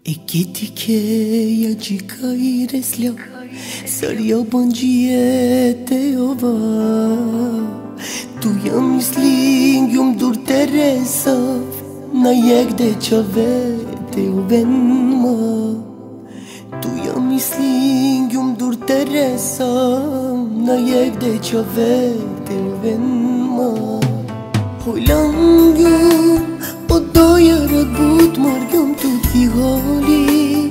Ekitike ya jika iresля Sarja bangjie te ova Tu jam isling jum dur Teresa Na jek de qave te ovenma Tu jam isling jum dur Teresa Na jek de qave te ovenma Hojlan jum O doja rëgbut margëm të t'i gali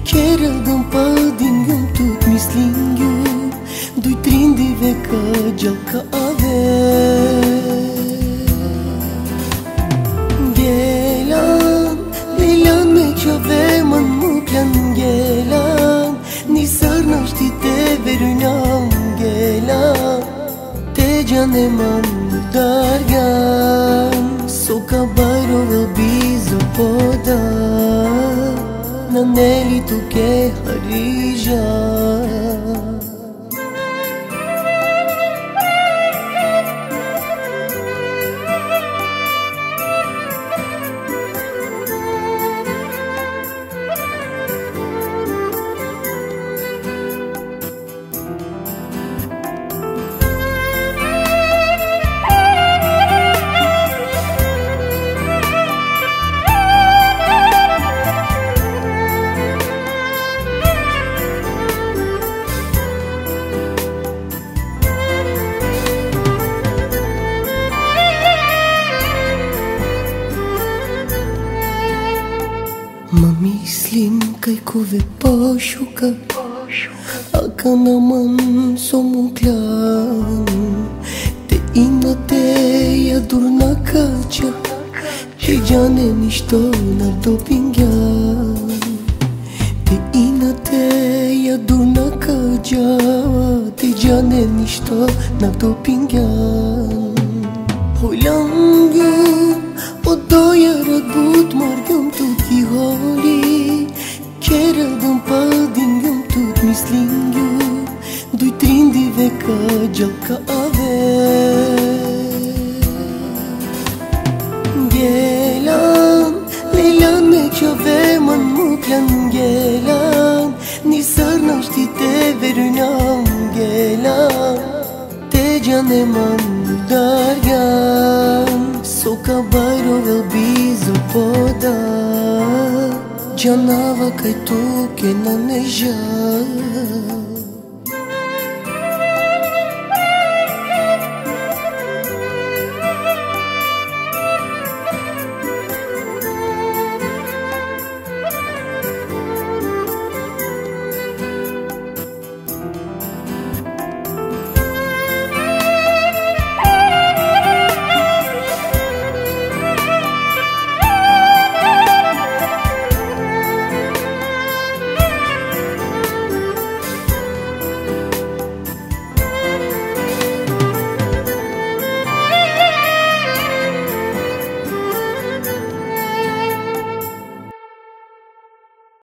Kera dëm padin jëm të t'mislin jëm Duj trindive ka gjall ka ave Gjelan, lejlan me qave man muklan Gjelan, nisar në shtite verunam Gjelan, te gjane man dargan Soka bajro dhe bizo poda Në neli tuke harija Ma mislim kaj kove pashuka A kana man so mu klan Te ina te ja dur na kaqa Te gjane nishto na do pingjan Te ina te ja dur na kaqa Te gjane nishto na do pingjan Hojlan jum O doja rëgbut margëm të t'i gali Kera dëm padin jëm të t'mislin jëm Duj trindive ka gjall ka ave Gjelan, lejlan me qave man muklan Gjelan, nisar në shtite verunam Gjelan, te gjane man dargan Soka bajro dhe bizo poda Gjanava kaj tuke na ne zha